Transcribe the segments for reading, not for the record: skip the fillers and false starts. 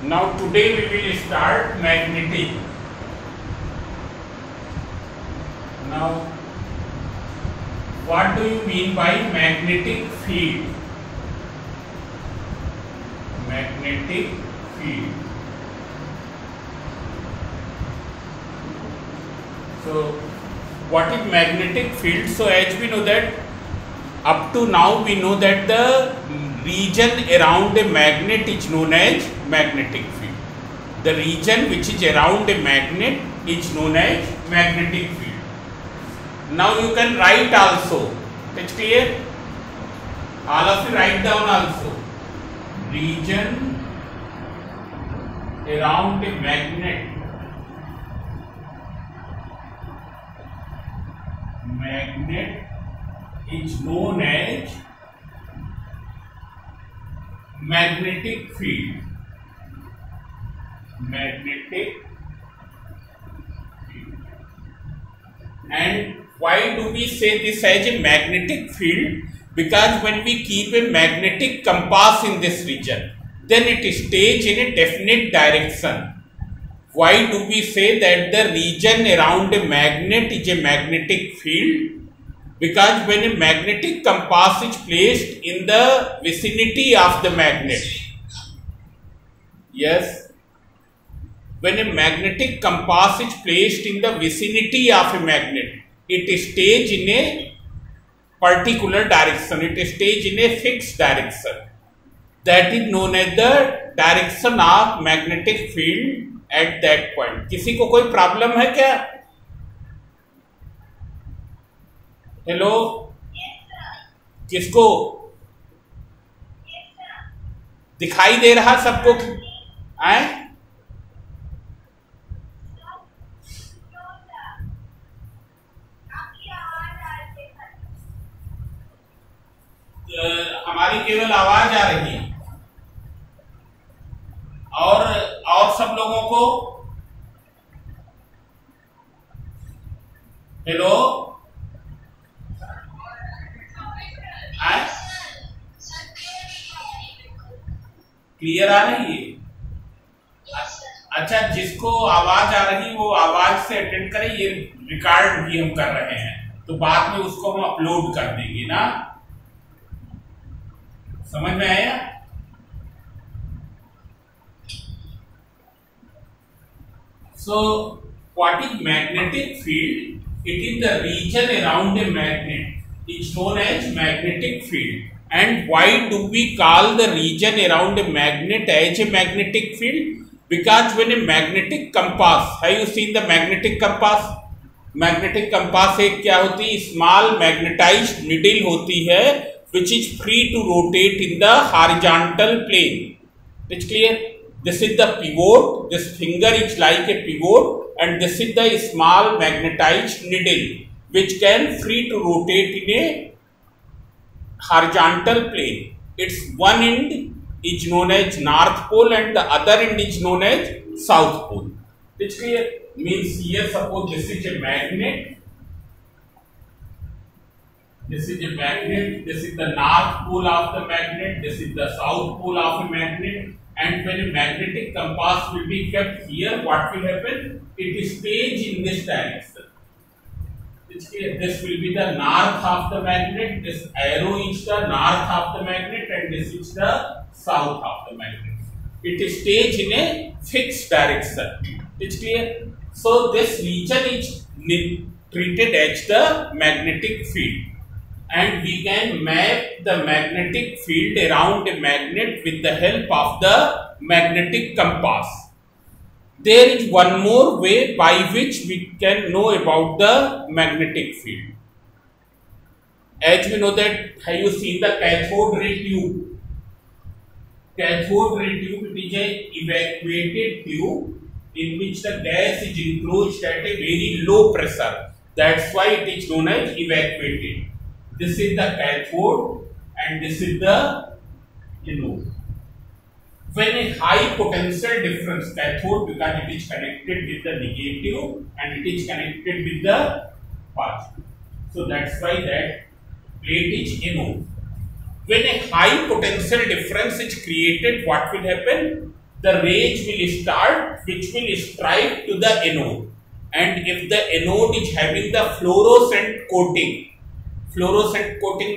Now today we will start magnetic. Now what do you mean by magnetic field? Magnetic field. So what is magnetic field? So as we know that up to now we know that the region around a magnet is known as magnetic field. The region which is around a magnet is known as magnetic field. Now you can write also. It's clear? All of you write down also. Region around a magnet. Magnet is known as magnetic field. Magnetic field. And why do we say this as a magnetic field? Because when we keep a magnetic compass in this region, then it stays in a definite direction. Why do we say that the region around a magnet is a magnetic field? Because when a magnetic compass is placed in the vicinity of the magnet, yes, when a magnetic compass is placed in the vicinity of a magnet, it stays in a particular direction, it stays in a fixed direction. That is known as the direction of magnetic field at that point. किसी को कोई problem है क्या? Hello, किसको दिखाई दे रहा सबको? आए हमारी केवल आवाज आ रही है और सब लोगों को हेलो क्लियर आ रही है? अच्छा, जिसको आवाज आ रही वो आवाज से अटेंड करे। ये रिकॉर्ड भी हम कर रहे हैं तो बाद में उसको हम अपलोड कर देंगे ना। समझ में आया? So what is magnetic field? It is the region around a magnet. It's known as magnetic field. And why do we call the region around a magnet as a magnetic field? Because when a magnetic compass, have you seen the magnetic compass? Magnetic compass एक क्या होती है? Small magnetized needle होती है, which is free to rotate in the horizontal plane. It's clear? This is the pivot. This finger is like a pivot, and this is the small magnetized needle, which can free to rotate in a horizontal plane. Its one end is known as North Pole and the other end is known as South Pole. It's clear? Means here suppose this is a magnet. This is a magnet. This is the North Pole of the magnet. This is the South Pole of a magnet. And when a magnetic compass will be kept here, what will happen? It stays in this direction. This will be the north of the magnet. This arrow is the north of the magnet, and this is the south of the magnet. It stays in a fixed direction. It's clear? So this region is treated as the magnetic field. And we can map the magnetic field around a magnet with the help of the magnetic compass. There is one more way by which we can know about the magnetic field. As we know that, have you seen the cathode ray tube? Cathode ray tube is an evacuated tube in which the gas is enclosed at a very low pressure. That's why it is known as evacuated. This is the cathode and this is the anode. When a high potential difference cathode, because it is connected with the negative and it is connected with the positive. So that's why that plate is anode. When a high potential difference is created, what will happen? the rays will start, which will strike to the anode. And if the anode is having the fluorescent coating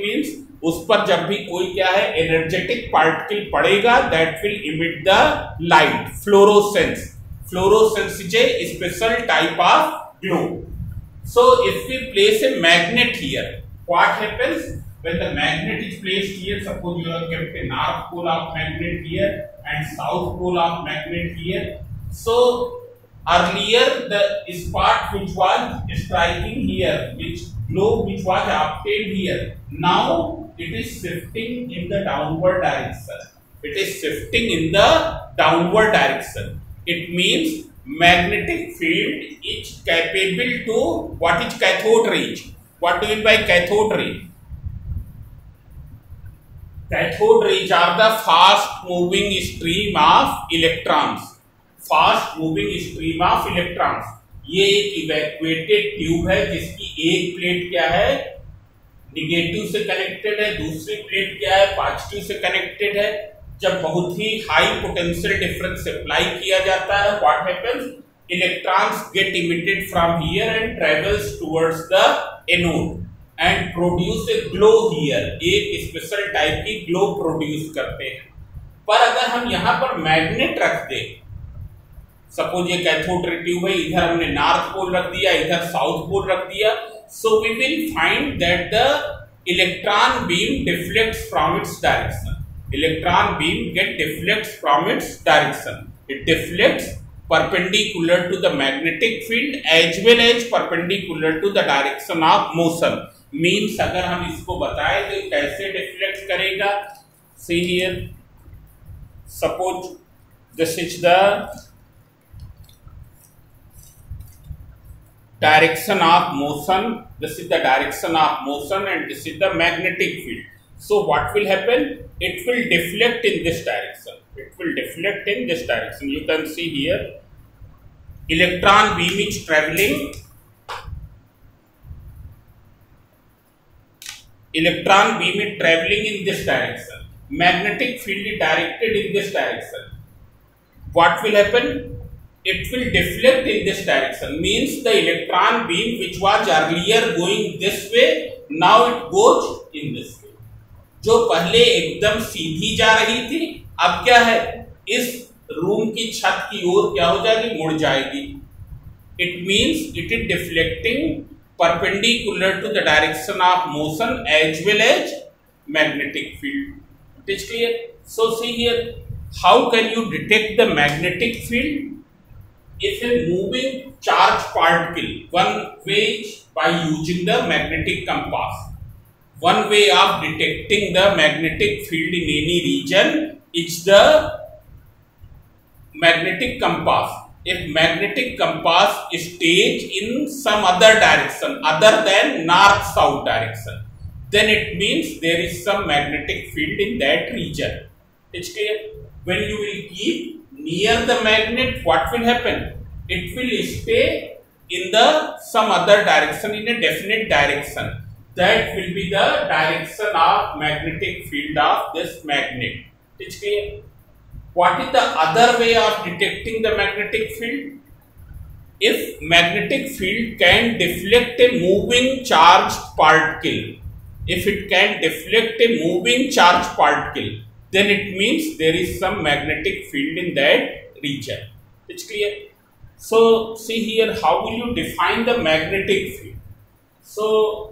means उस पर जब भी कोई क्या है energetic particle पड़ेगा, that will emit the light. Fluorescence is a special type of glow. So if we place a magnet here, what happens when the magnet is placed here? Suppose you have kept a north pole of magnet here and south pole of magnet here. So earlier the spot which was striking here, which glow which was obtained here, now it is shifting in the downward direction. It means magnetic field is capable to, what is cathode rays? What do you mean by cathode ray? Cathode rays are the fast moving stream of electrons. ये एक evacuated tube है जिसकी एक plate क्या है negative से connected है, दूसरी प्लेट क्या है पॉजिटिव से कनेक्टेड है. जब बहुत ही हाई पोटेंशियल डिफरेंस अप्लाई किया जाता है, what happens, electrons get emitted from here and travels towards the anode and produce a glow here. एक स्पेशल टाइप की ग्लो प्रोड्यूस करते हैं. पर अगर हम यहाँ पर मैग्नेट रख दें, सपोज ये कैथोड रे ट्यूब है, इधर हमने नॉर्थ पोल रख दिया, इधर साउथ पोल रख दिया, so we will find that the electron beam deflects from its direction. Electron beam deflects from its direction. It deflects perpendicular to the magnetic field as well as perpendicular to the direction of motion. Means अगर हम इसको बताएं तो कैसे deflect करेगा. See here, suppose this is the direction of motion. This is the direction of motion and this is the magnetic field. So what will happen? It will deflect in this direction. You can see here, electron beam is traveling. In this direction. Magnetic field is directed in this direction. What will happen? It will deflect in this direction. Means the electron beam which was earlier going this way, now it goes in this way. जो पहले एकदम सीधी जा रही थी, अब क्या है, इस रूम की छत की ओर क्या हो जाएगी, मुड़ जाएगी. It means it is deflecting perpendicular to the direction of motion as well as magnetic field. It is clear. So see here, how can you detect the magnetic field? If a moving charge particle, one way by using the magnetic compass. One way of detecting the magnetic field in any region is the magnetic compass. If magnetic compass stays in some other direction other than north-south direction, then it means there is some magnetic field in that region. It's clear. When you will keep near the magnet, what will happen? It will stay in the some other direction, in a definite direction. That will be the direction of magnetic field of this magnet. It's clear. What is the other way of detecting the magnetic field? If magnetic field can deflect a moving charged particle, then it means there is some magnetic field in that region. It's clear. So see here, how will you define the magnetic field? So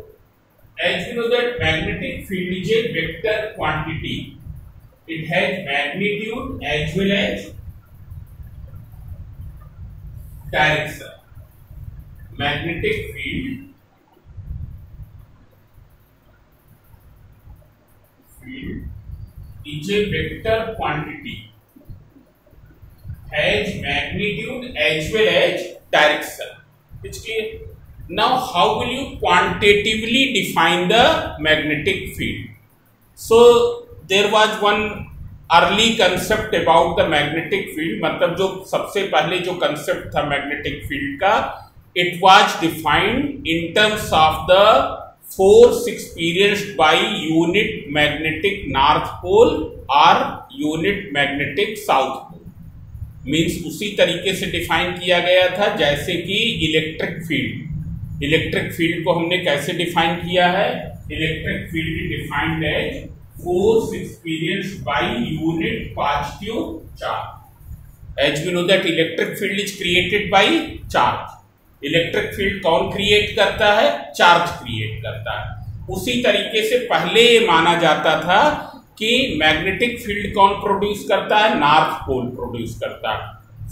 as you know that magnetic field is a vector quantity. It has magnitude as well as direction. Magnetic field is a vector quantity, has magnitude as well as direction. It's clear. Now, how will you quantitatively define the magnetic field? So, there was one early concept about the magnetic field. मतलब जो सबसे पहले जो concept था magnetic field का, it was defined in terms of the force experienced by unit magnetic north pole or unit magnetic south pole. Means उसी तरीके से डिफाइन किया गया था जैसे कि इलेक्ट्रिक फील्ड। इलेक्ट्रिक फील्ड को हमने कैसे डिफाइन किया है? Electric field defined as force experienced by unit positive charge. As we know that electric field is created by charge. Electric field कौन क्रिएट करता है? चार्ज क्रिएट करता है। उसी तरीके से पहले ये माना जाता था कि मैग्नेटिक फील्ड कौन प्रोड्यूस करता है? नॉर्थ पोल प्रोड्यूस करता है,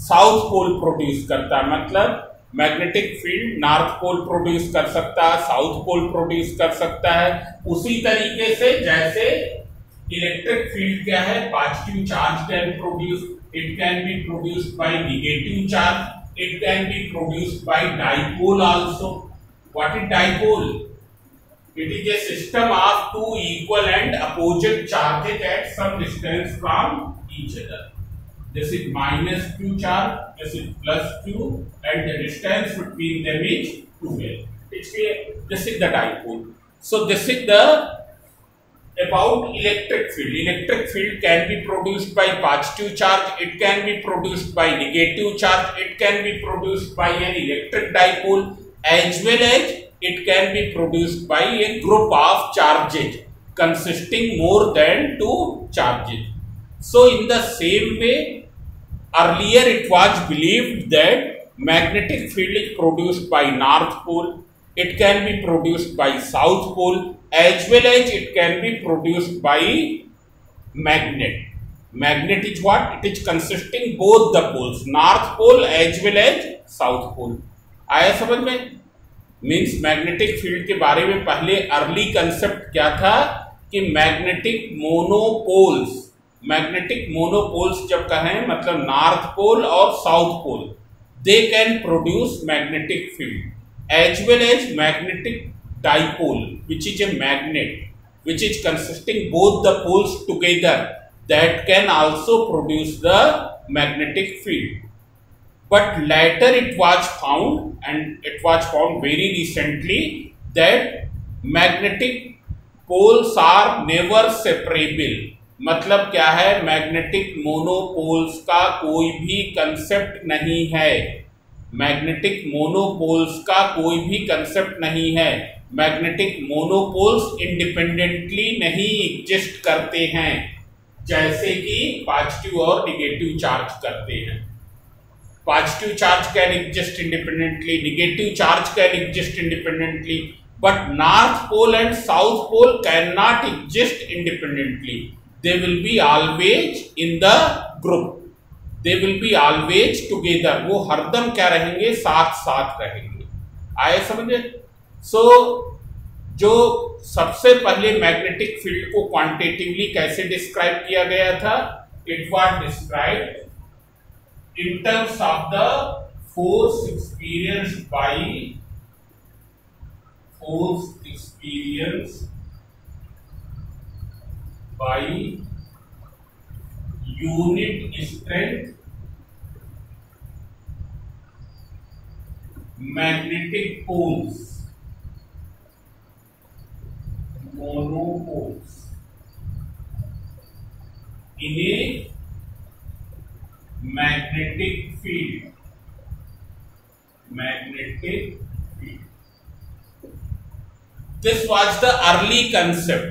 साउथ पोल प्रोड्यूस करता है। मतलब magnetic field north pole produce कर सकता है, साउथ पोल प्रोड्यूस कर सकता है। उसी तरीके से जैसे इलेक्ट्रिक फील्ड क्या है? Positive charge can produce, it can be produced by negative charge, it can be produced by dipole also. What is dipole? It is a system of two equal and opposite charges at some distance from each other. This is minus q charge, this is plus q, and the distance between them is 2l. This is the dipole. So this is the about electric field. Electric field can be produced by positive charge, it can be produced by negative charge, it can be produced by an electric dipole, as well as it can be produced by a group of charges consisting more than two charges. So in the same way, earlier it was believed that magnetic field is produced by north pole, it can be produced by south pole, as well as it can be produced by magnet. Magnet is what? It is consisting both the poles, north pole as well as south pole. आया समझ में? Means magnetic field के बारे में पहले early concept क्या था कि मैग्नेटिक मोनोपोल्स जब कहें मतलब नॉर्थ पोल और south pole, they can produce magnetic field as well as magnetic dipole which is a magnet which is consisting both the poles together, that can also produce the magnetic field. But later it was found, and it was found very recently, that magnetic poles are never separable. मतलब क्या है? Magnetic monopoles का कोई भी concept नहीं है. Magnetic monopoles का कोई भी कंसेप्ट नहीं है. मैग्नेटिक मोनोपोल्स इंडिपेंडेंटली नहीं एग्जिस्ट करते हैं जैसे कि पॉजिटिव और निगेटिव चार्ज करते हैं. Positive charge can exist independently, negative charge can exist independently, but north pole and south pole cannot exist independently. They will be always in the group. They will be always together. वो हरदम क्या रहेंगे? साथ साथ रहेंगे. आए समझे? So जो सबसे पहले मैग्नेटिक फील्ड को क्वांटिटेटिवली कैसे डिस्क्राइब किया गया था? It was described in terms of the force experienced by unit strength magnetic poles, monopoles in a magnetic field. This was the early concept.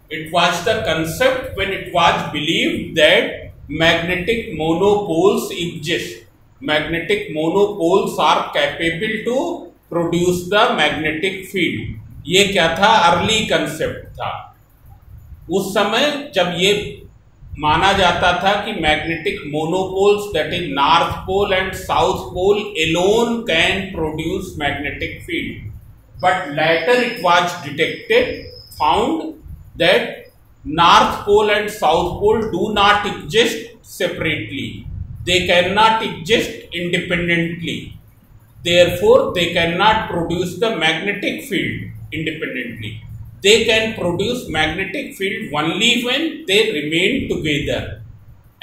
It was the concept when it was believed that magnetic monopoles exist. Magnetic monopoles are capable to produce the magnetic field. ये क्या था? Early concept था. उस समय जब ये माना जाता था कि magnetic monopoles that is north pole and south pole alone can produce magnetic field, but later it was detected found that north pole and south pole do not exist separately, they can not exist independently, therefore they can not produce the magnetic field independently. They can produce magnetic field only when they remain together,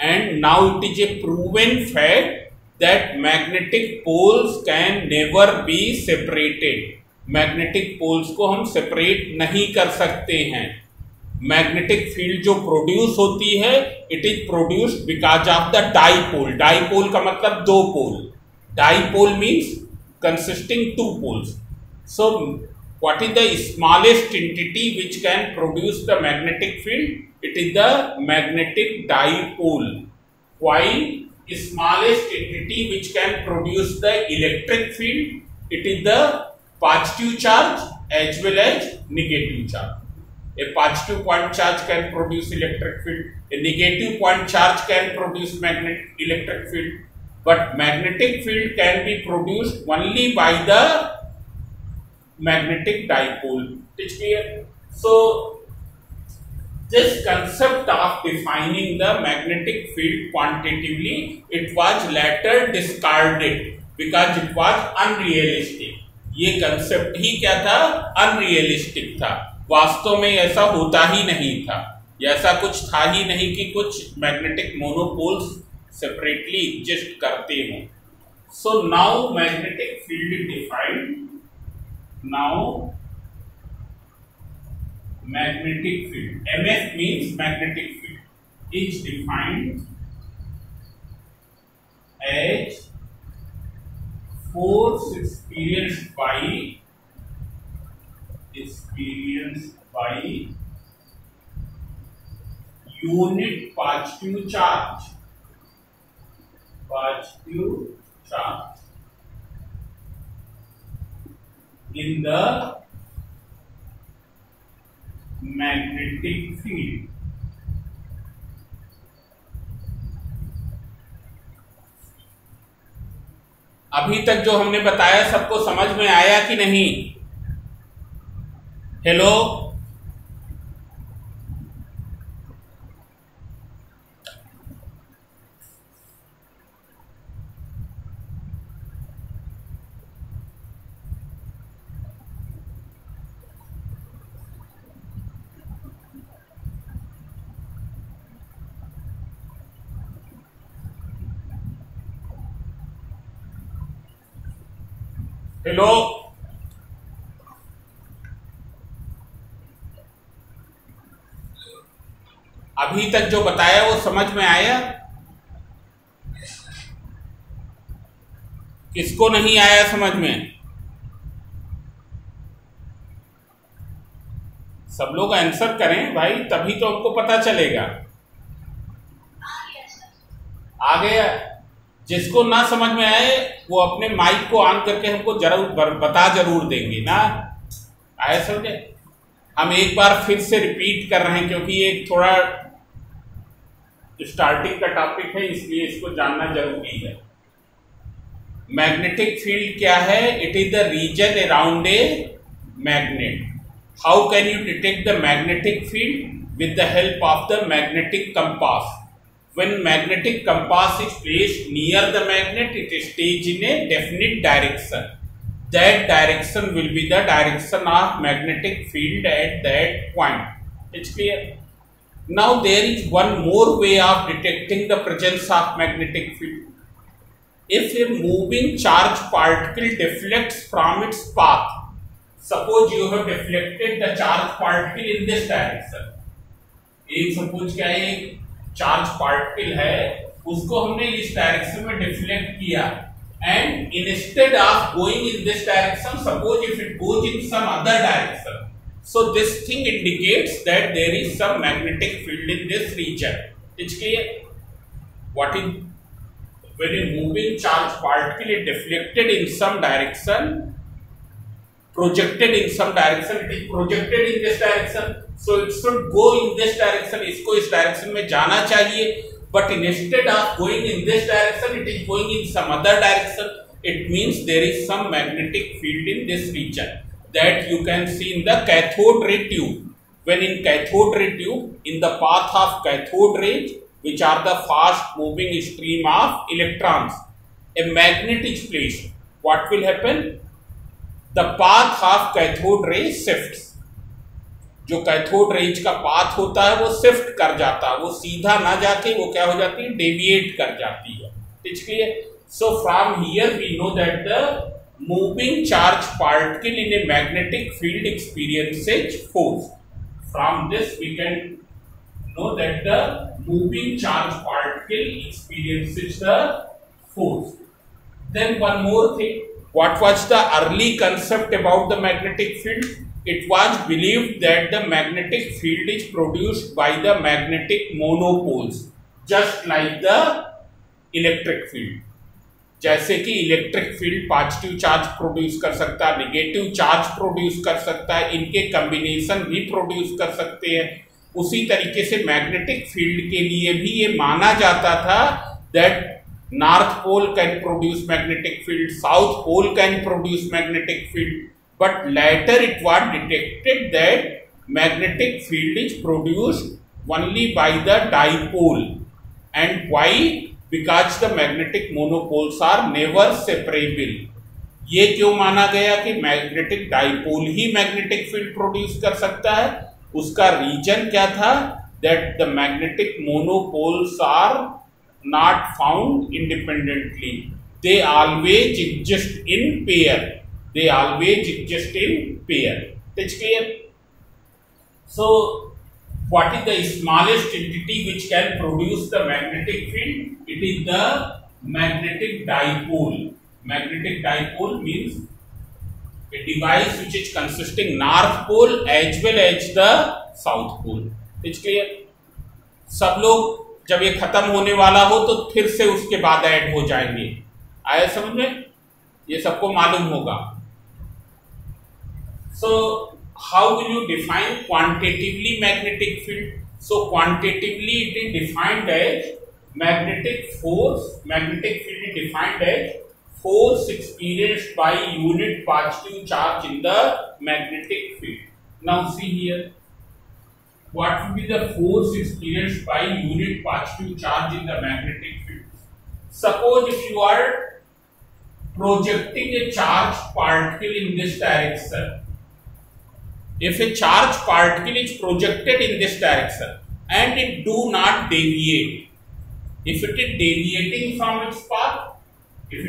and now it is a proven fact that magnetic poles can never be separated. Magnetic poles को हम separate नहीं कर सकते हैं. Magnetic field जो produce होती है, it is produced because of the dipole. Dipole का मतलब दो pole, dipole means consisting to poles. So what is the smallest entity which can produce the magnetic field? It is the magnetic dipole. While smallest entity which can produce the electric field, it is the positive charge as well as negative charge. A positive point charge can produce electric field, a negative point charge can produce magnetic electric field, but magnetic field can be produced only by the magnetic dipole. It's clear? So this concept of defining the magnetic field quantitatively, it was later discarded because it was unrealistic. ये concept ही क्या था? Unrealistic था। वास्तव में ऐसा होता ही नहीं था, ऐसा कुछ था ही नहीं कि कुछ मैग्नेटिक मोनोपोल्स सेपरेटली एग्जिस्ट करते हों। So now magnetic field is defined. Now magnetic field, MF means magnetic field, is defined as force experienced by unit positive charge in the magnetic field. अभी तक जो हमने बताया सबको समझ में आया कि नहीं? हेलो, हेलो, अभी तक जो बताया वो समझ में आया? किसको नहीं आया समझ में? सब लोग आंसर करें भाई, तभी तो आपको पता चलेगा। आ गया? जिसको ना समझ में आए वो अपने माइक को ऑन करके हमको जरूर बता जरूर देंगे ना। आए समझे? हम एक बार फिर से रिपीट कर रहे हैं क्योंकि ये थोड़ा स्टार्टिंग का टॉपिक है, इसलिए इसको जानना जरूरी है। मैग्नेटिक फील्ड क्या है? It is the region around a magnet. How can you detect the magnetic field? With the help of the magnetic compass. When magnetic compass is placed near the magnet, it stays in a definite direction. That direction will be the direction of magnetic field at that point. It's clear? Now there is one more way of detecting the presence of magnetic field. If a moving charge particle deflects from its path, suppose you have deflected the charge particle in this direction. एक suppose क्या है, charge particle है, उसको हमने इस direction में deflect किया, and instead of going in this direction, suppose if it goes in some other direction, so this thing indicates that there is some magnetic field in this region. It's clear? What is when a moving charge particle is deflected in some direction, projected in some direction, it is projected in this direction, so it should go in this direction. इसको इस direction में जाना चाहिए, but instead of going in this direction, it is going in some other direction. It means there is some magnetic field in this region that you can see in the cathode ray tube. When in cathode ray tube, in the path of cathode rays, which are the fast moving stream of electrons, a magnet is placed. What will happen? The path of cathode ray shifts. जो cathode rays का path होता है वो shift कर जाता है, वो सीधा ना जाके वो क्या हो जाती है, डेविएट कर जाती है। इसलिए so from here we know that the moving charge particle in a magnetic field experiences force. From this we can know that the moving charge particle experiences the force. Then one more thing, what was the early concept about the magnetic field? It was believed that the magnetic field is produced by the magnetic monopoles, just like the electric field. जैसे कि electric field positive charge produce कर सकता है, negative charge produce कर सकता है, इनके combination भी प्रोड्यूस कर सकते हैं. उसी तरीके से मैग्नेटिक फील्ड के लिए भी ये माना जाता था that north pole can produce magnetic field, south pole can produce magnetic field, but later it was detected that magnetic field is produced only by the dipole. And why? Because the magnetic monopoles are never separable. ये क्यों माना गया कि magnetic dipole ही magnetic field produce कर सकता है? उसका reason क्या था? That the magnetic monopoles are not found independently. They always exist in pair. They always exist in pair. It's clear? So, what is the smallest entity which can produce the magnetic field? It is the magnetic dipole. Magnetic dipole means a device which is consisting north pole as well as the south pole. It's clear? सब लोग जब ये खत्म होने वाला हो तो फिर से उसके बाद ऐड हो जाएंगे. आया समझ में? ये सबको मालूम होगा. So how will you define quantitatively magnetic field? So quantitatively it is defined as magnetic force. Magnetic field is defined as force experienced by unit positive charge in the magnetic field. Now see here, what will be the force experienced by unit positive charge in the magnetic field? Suppose if you are projecting a charged particle in this direction. If a charged particle is projected in this direction and it do not deviate, if it is deviating from its path, it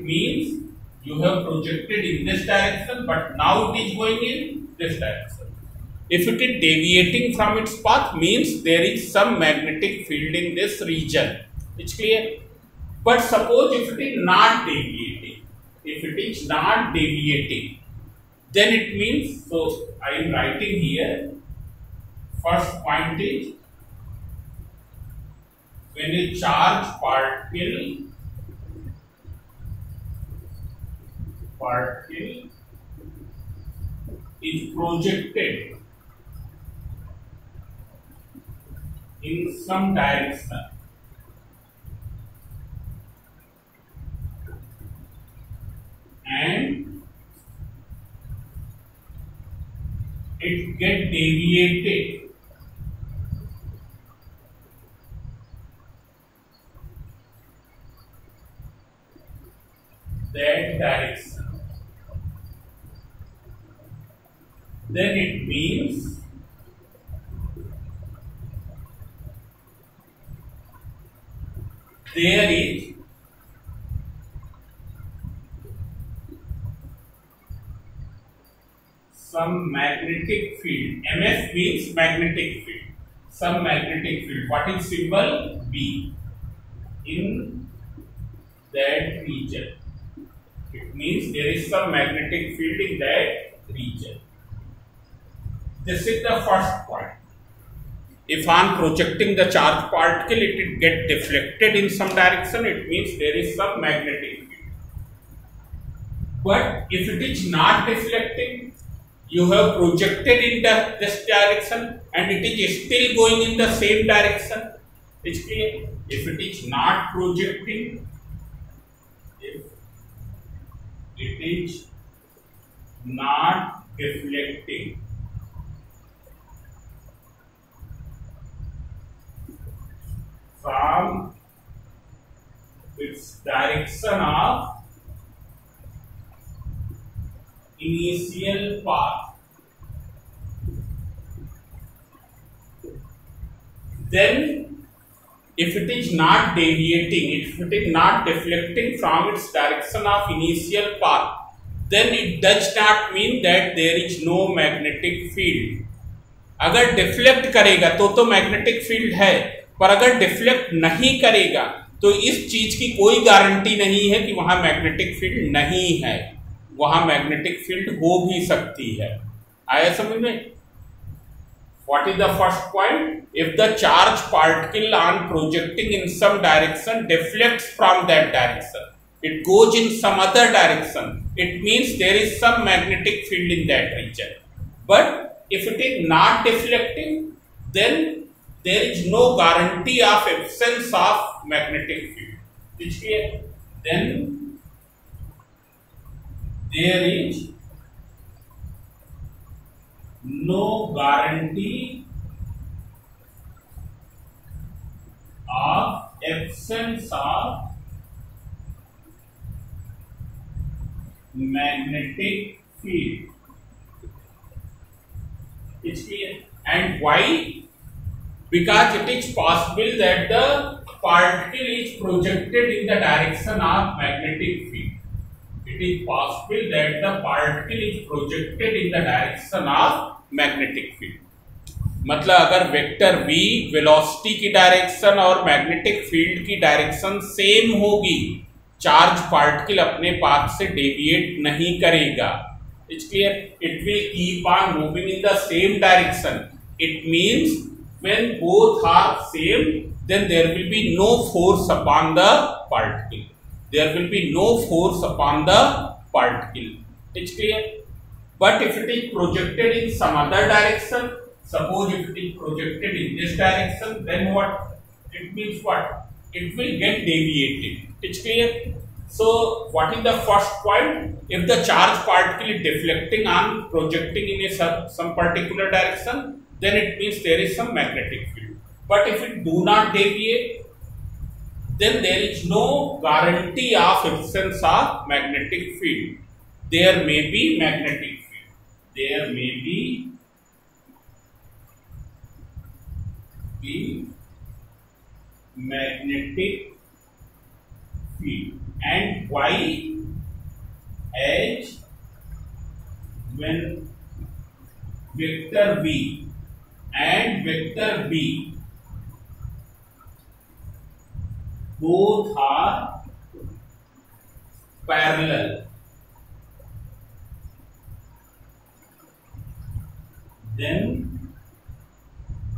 means you have projected in this direction but now it is going in this direction. If it is deviating from its path, means there is some magnetic field in this region. It's clear? But suppose if it is not deviating, then it means, so I am writing here, first point is, when a charged particle is projected in some direction, and it get deviated that direction, then it means there is some magnetic field. MF means magnetic field. Some magnetic field. What is symbol? B. In that region. It means there is some magnetic field in that region. This is the first point. If I am projecting the charged particle, it will get deflected in some direction. It means there is some magnetic field. But if it is not deflecting, you have projected in this direction and it is still going in the same direction. It's clear? If it is not projecting, if it is not deflecting, from its direction of initial path, then if it is not deviating, if it is not deflecting from its direction of initial path, then it does not mean that there is no magnetic field. अगर deflect करेगा तो magnetic field है, पर अगर deflect नहीं करेगा तो इस चीज की कोई गारंटी नहीं है कि वहां मैग्नेटिक फील्ड नहीं है, वहां मैग्नेटिक फील्ड हो भी सकती है। आया समझ में? What is the first point? If the charge particle on projecting in some direction deflects from that direction, it goes in some other direction, it means there is some magnetic field in that region. But if it is not deflecting, then there is no guarantee of absence of magnetic field. Is clear? Then there is no guarantee of absence of magnetic field. It's clear. And why? Because it is possible that the particle is projected in the direction of magnetic field. It is possible that the particle is projected in the direction of magnetic field. मतलब अगर vector v velocity की direction और magnetic field की direction same होगी, charge particle अपने path से deviate नहीं करेगा। It's clear? It will keep on moving in the same direction. It means when both are same, then there will be no force upon the particle. There will be no force upon the particle. It's clear? But if it is projected in some other direction, suppose if it is projected in this direction, then what? It means what? It will get deviated. It's clear? So, what is the first point? If the charge particle is deflecting on projecting in a some particular direction, then it means there is some magnetic field. But if it do not deviate, then there is no guarantee of absence of magnetic field. There may be magnetic field. There may be magnetic field. And why? As when vector v and vector b both are parallel, then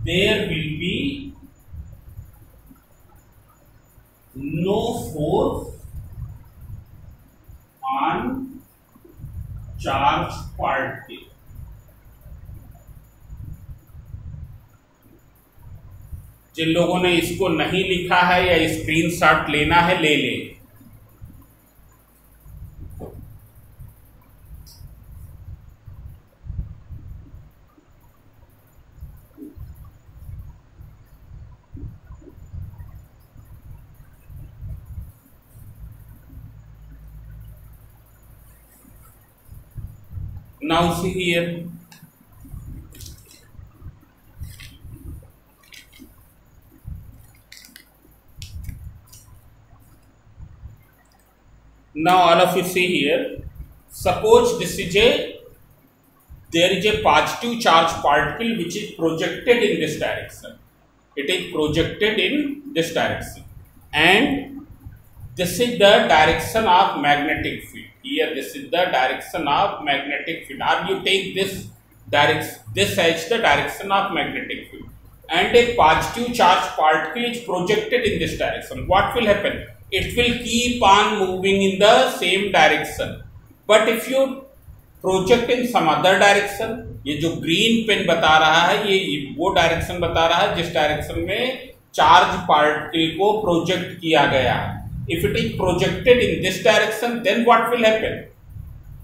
there will be no force on charged particle. जिन लोगों ने इसको नहीं लिखा है या screenshot लेना है ले ले। Now see here. Now all of you see here, suppose this is there is a positive charge particle which is projected in this direction. It is projected in this direction, and this is the direction of magnetic field. Here this is the direction of magnetic field. Or you take this as the direction of magnetic field, and a positive charge particle is projected in this direction. What will happen? It will keep on moving in the same direction. But if you project in some other direction, ये जो green pen बता रहा है ये वो direction बता रहा है जिस डायरेक्शन में चार्ज पार्टिकल को प्रोजेक्ट किया गया है। If it is projected in this direction, then what will happen?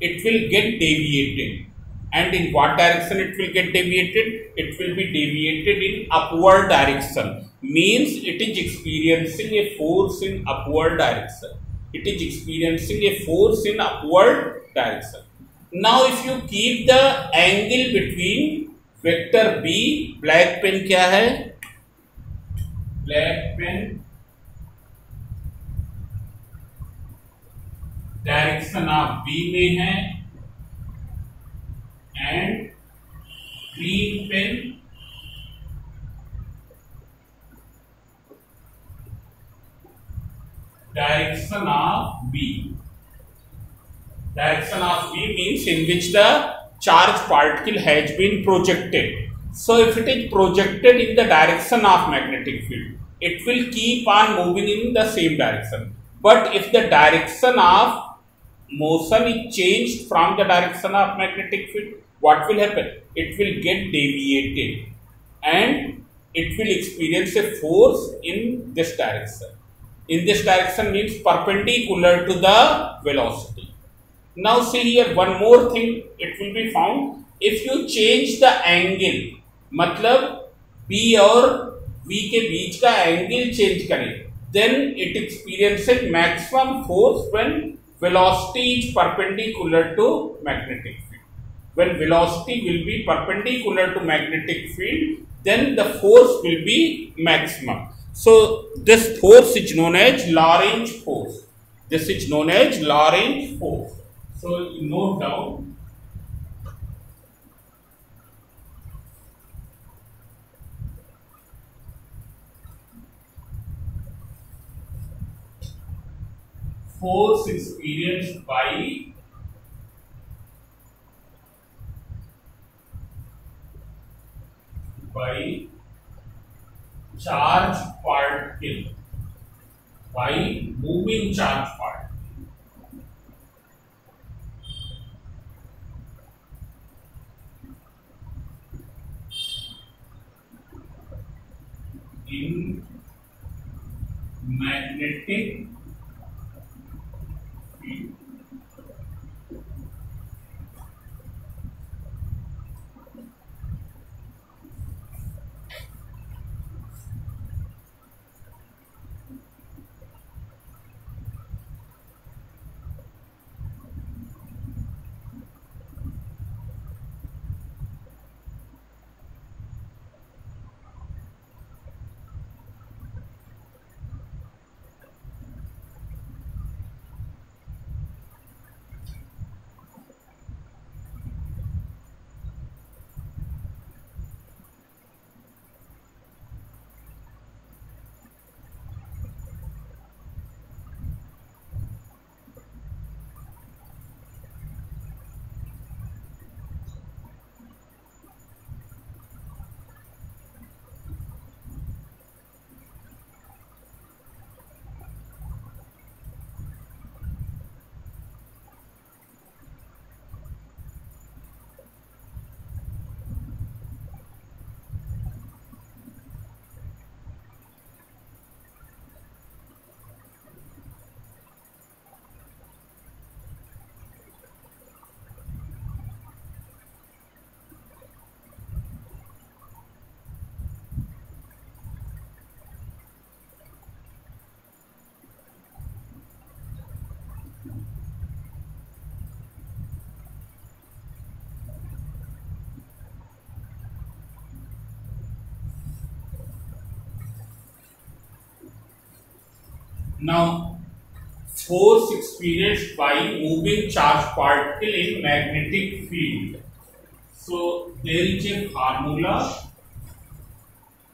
It will get deviated. And in what direction it will get deviated? It will be deviated in upward direction. Means it is experiencing a force in upward direction. It is experiencing a force in upward direction. Now if you keep the angle between vector B, black pen क्या है? Black pen direction of B में है in direction of B. Direction of B means in which the charge particle has been projected. So if it is projected in the direction of magnetic field, it will keep on moving in the same direction. But if the direction of motion is changed from the direction of magnetic field, what will happen? It will get deviated and it will experience a force in this direction. In this direction means perpendicular to the velocity. Now see here, one more thing it will be found. If you change the angle, मतलब B और V के बीच का angle change करें, then it experiences maximum force when velocity is perpendicular to magnetic field. When velocity will be perpendicular to magnetic field, then the force will be maximum. So this force is known as Lorentz force. This is known as Lorentz force. So note down. Force experienced by charge particle, by moving charge particle. In magnetic field. Now, force experienced by moving charge particle in magnetic field. So there is a formula,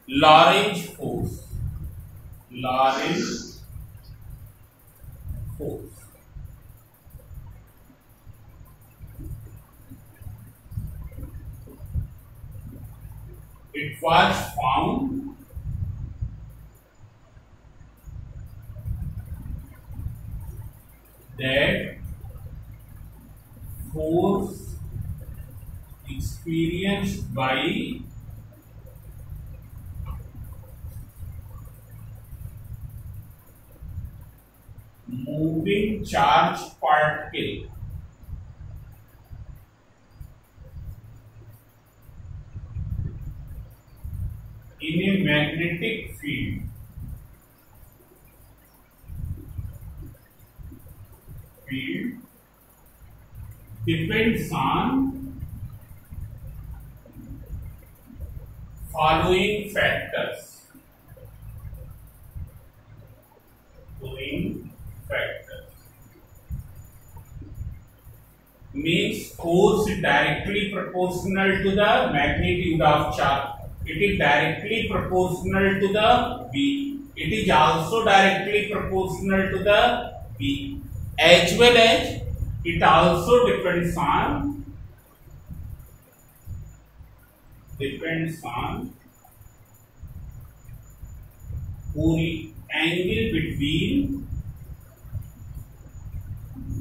Lorentz force. Lorentz force. It was found that force experienced by moving charge particle in a magnetic field depends on following factors. means force is directly proportional to the magnitude of charge. It is directly proportional to the V. It is also directly proportional to the V, as well as it also depends on angle between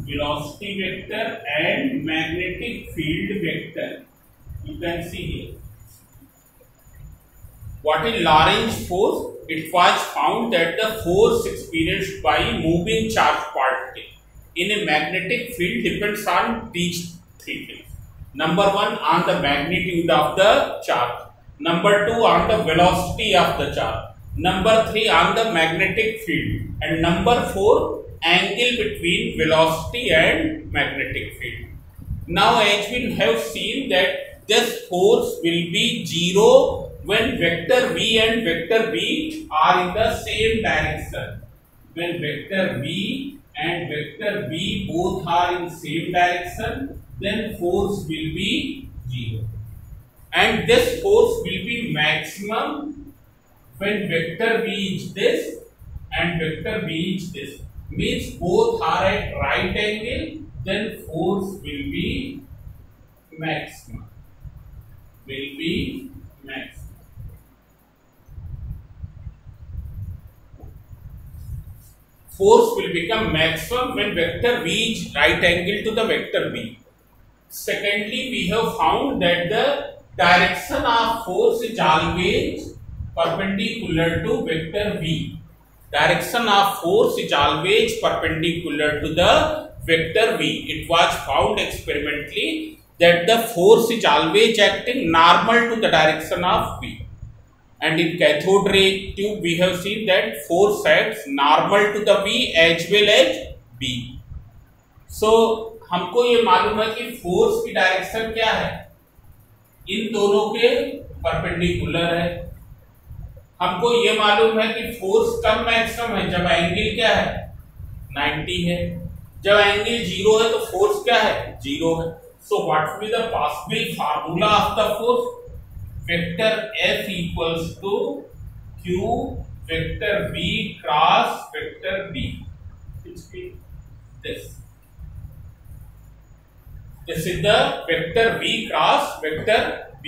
velocity vector and magnetic field vector. You can see here. What is Lorentz force? It was found that the force experienced by moving charged particle in a magnetic field depends on these three things. Number one, on the magnitude of the charge. Number two, on the velocity of the charge. Number three, on the magnetic field. And number four, angle between velocity and magnetic field. Now, as we have seen that this force will be zero when vector V and vector B are in the same direction. When vector V and vector B both are in same direction, then force will be zero. And this force will be maximum when vector V is this and vector B is this. Means both are at right angle, then force will be maximum. Force will become maximum when vector V is right angle to the vector B. Secondly, we have found that the direction of force is always perpendicular to vector V. Direction of force is always perpendicular to the vector V. It was found experimentally that the force is always acting normal to the direction of V. And in cathode ray tube, we have seen that force acts normal to the V as well as B. So, हमको ये मालूम है कि force की direction क्या है, इन दोनों के परपेंडिकुलर है. हमको ये मालूम है कि फोर्स कब मैक्सिमम है, जब एंगल क्या है 90 है. जब एंगल 0 है तो फोर्स क्या है 0 है. So what will be the possible formula of the force? Vector F equals to Q vector V cross vector B. This is the vector V cross vector B.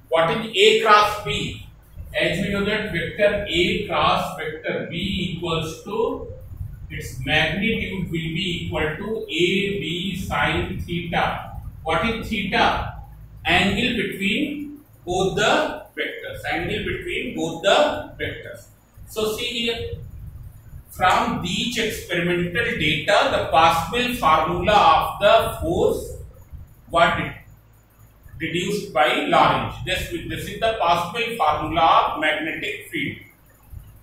What is A cross B? As we know that vector A cross vector B equals to, its magnitude will be equal to AB sin theta. What is theta? Angle between both the vectors. So see here, from these experimental data, the possible formula of the force what deduced by Lorentz. This is the possible formula of magnetic field,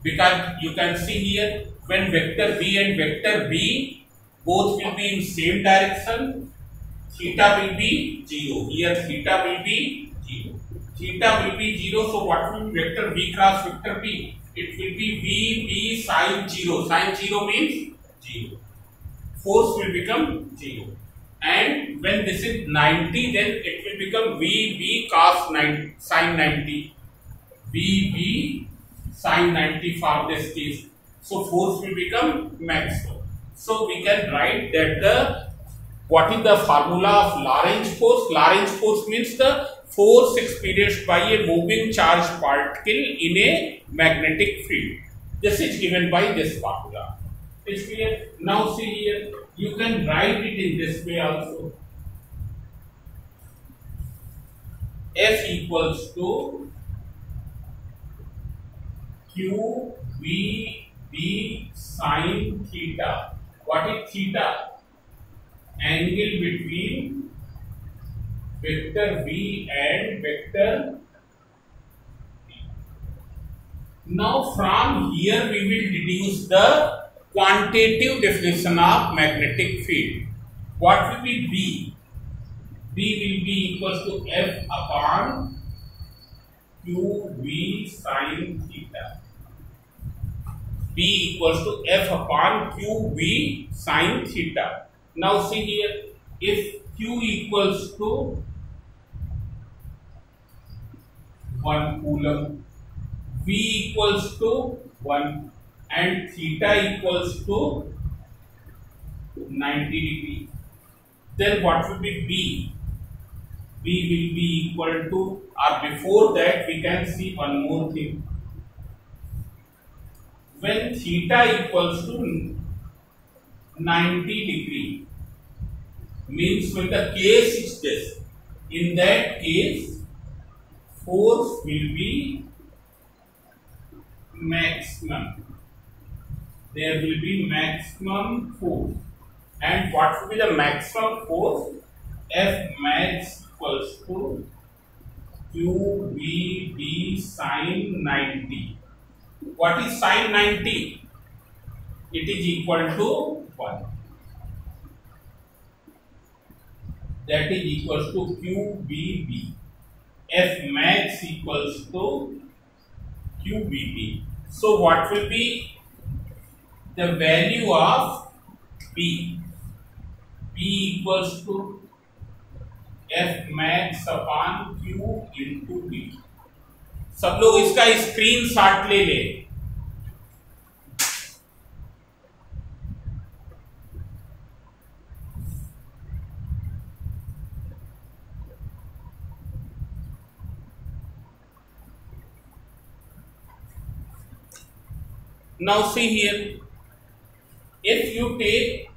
because you can see here when vector V and vector B both will be in same direction, theta will be 0. Here theta will be 0. So what will be vector V cross vector B? It will be VB sin 0. Sin 0 means 0. Force will become 0. And when this is 90, then it will become VB cos 90, sin 90. VB sin 90 for this case. So force will become maximum. So we can write that what is the formula of Lorentz force? Lorentz force means the force experienced by a moving charged particle in a magnetic field. This is given by this formula. Is clear? Now see here, you can write it in this way also. F equals to Q V B sin theta. What is theta? Angle between vector V and vector B. Now from here we will deduce the quantitative definition of magnetic field. What will be B? B will be equals to F upon Q V sin theta. B equals to F upon Q V sin theta. Now see here, if Q equals to 1 coulomb, V equals to 1, and theta equals to 90 degree. Then what will be B? B will be equal to, or before that we can see one more thing. When theta equals to 90 degree, means when the case is this, in that case force will be maximum. There will be maximum force. And what will be the maximum force? F max equals to QVB sin 90. What is sin 90? It is equal to 1. That is equals to QVB. F max equals to QVB. So what will be the value of B? B equals to F max upon Q into B. सब लोग इसका screenshot ले ले. Now see here, if you take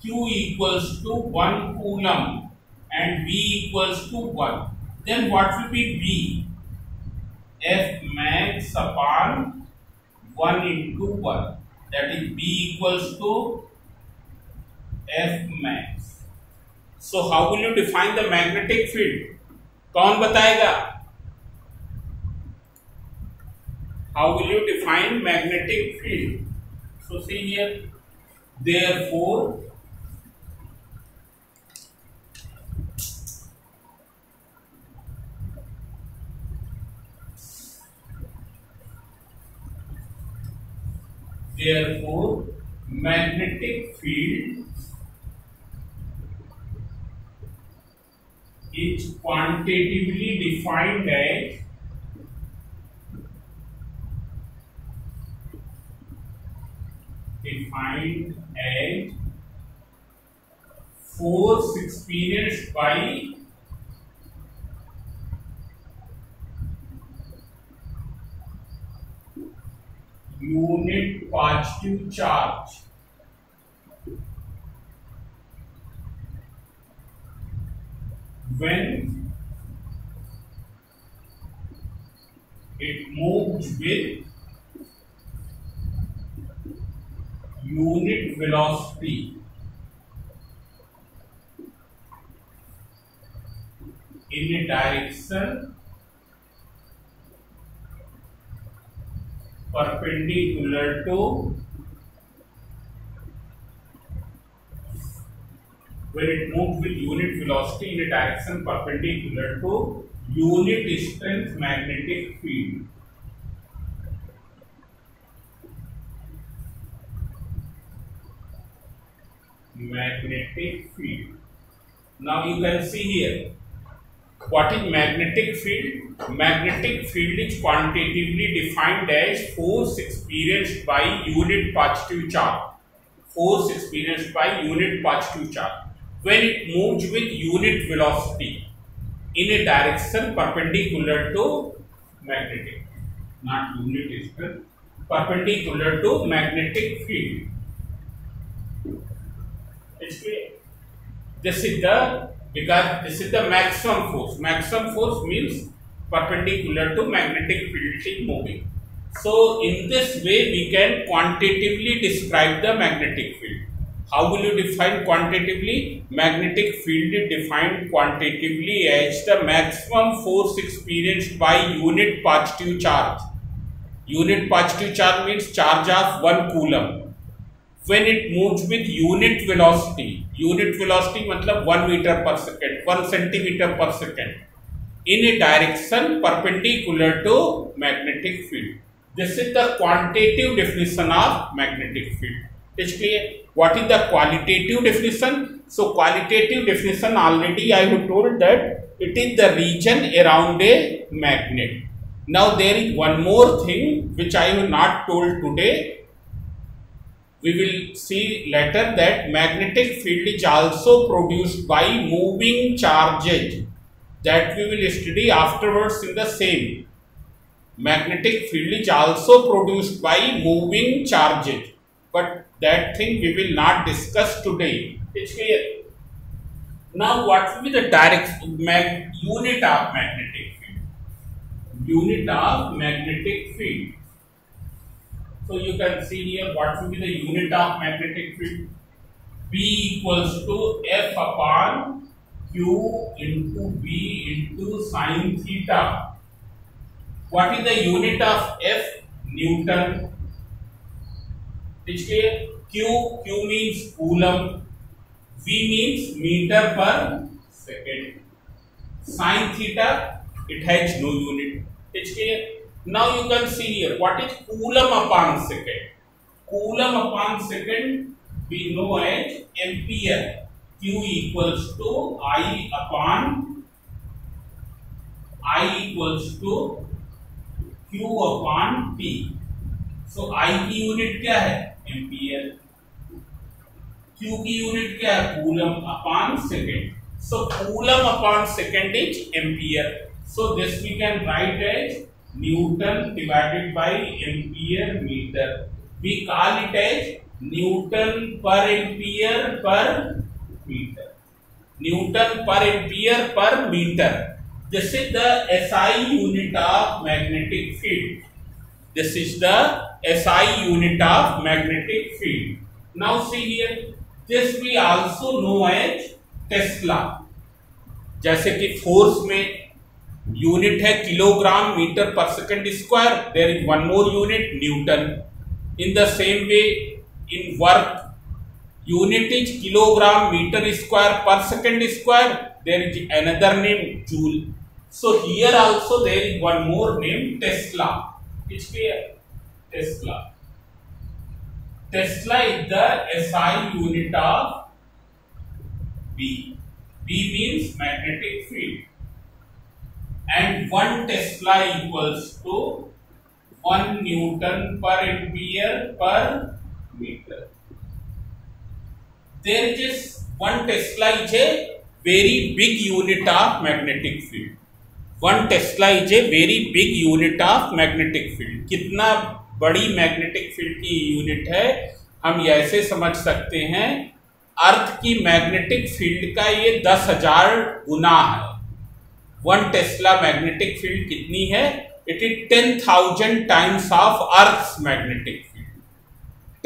Q equals to 1 coulomb and V equals to 1, then what will be B? F max upon 1 into 1. That is B equals to F max. So how will you define the magnetic field? कौन बताएगा? How will you define magnetic field? So see here, therefore magnetic field is quantitatively defined as force experienced by unit positive charge. When it moves with unit velocity in a direction perpendicular to, when it moves with unit velocity in a direction perpendicular to unit strength magnetic field. Magnetic field. Now you can see here, what is magnetic field? Magnetic field is quantitatively defined as force experienced by unit positive charge. Force experienced by unit positive charge when it moves with unit velocity in a direction perpendicular to magnetic, not unit strength, perpendicular to magnetic field. It's clear. This is the maximum force. Maximum force means perpendicular to magnetic field is moving. So in this way we can quantitatively describe the magnetic field. How will you define quantitatively? Magnetic field is defined quantitatively as the maximum force experienced by unit positive charge. Unit positive charge means charge of 1 coulomb. When it moves with unit velocity मतलब 1 meter per second, 1 centimeter per second, in a direction perpendicular to magnetic field. This is the quantitative definition of magnetic field. Is clear? What is the qualitative definition? So qualitative definition already I have told that it is the region around a magnet. Now there is one more thing which I have not told today. We will see later that magnetic field is also produced by moving charges, that we will study afterwards in the same. Magnetic field is also produced by moving charges, but that thing we will not discuss today. It's clear. Now what will be the direct unit of magnetic field? Unit of magnetic field. So you can see here what will be the unit of magnetic field. B equals to F upon Q into B into sin theta. What is the unit of F? Newton. Q means coulomb. V means meter per second. Sin theta, it has no unit. It's clear. Now you can see here what is coulomb upon second. Coulomb upon second we know as ampere. Q equals to I equals to Q upon T. So I की unit क्या है? Ampere. Q की unit क्या है? Coulomb upon second. So coulomb upon second is ampere. So this we can write as Newton divided by ampere meter. We call it as Newton per ampere per meter. Newton per ampere per meter. This is the SI unit of magnetic field. This is the SI unit of magnetic field. Now see here, this we also know as Tesla. जैसे कि force में unit है kilogram metre per second square, there is one more unit newton. In the same way in work unit is kilogram metre square per second square, there is another name joule. So here also there is one more name Tesla. It's clear? Tesla. Tesla is the SI unit of B. B means magnetic field, and 1 Tesla equals to 1 Newton per ampere per meter. There is 1 Tesla is a very big unit of magnetic field. 1 Tesla is a very big unit of magnetic field. कितना बड़ी magnetic field की unit है हम ऐसे समझ सकते हैं, अर्थ की मैग्नेटिक फील्ड का ये 10,000 गुना है. 1 टेस्ला मैग्नेटिक फील्ड कितनी है? It is 10,000 times of earth's magnetic field.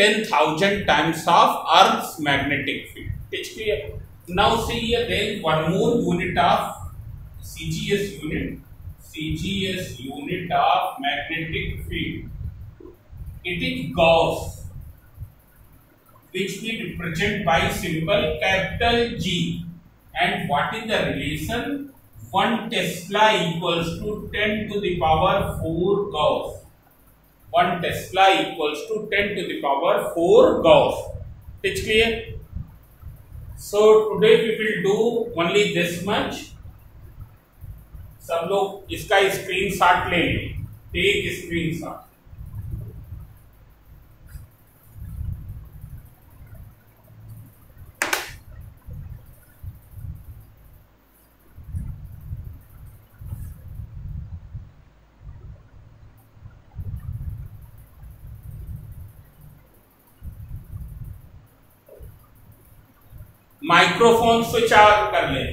10,000 times of earth's magnetic field. It's clear? Now see here there is one more unit of CGS unit. CGS unit of magnetic field. It is gauss, which we represent by symbol capital G. And what is the relation? 1 Tesla equals to 10 to the power 4 Gauss. 1 Tesla equals to 10 to the power 4 Gauss. It's clear? So today we will do only this much. सब लोग इसका screenshot ले लें. Take screenshot. Microphone switch on कर ले.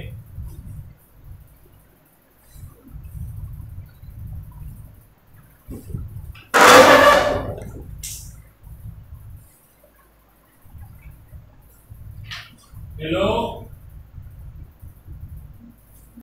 Hello.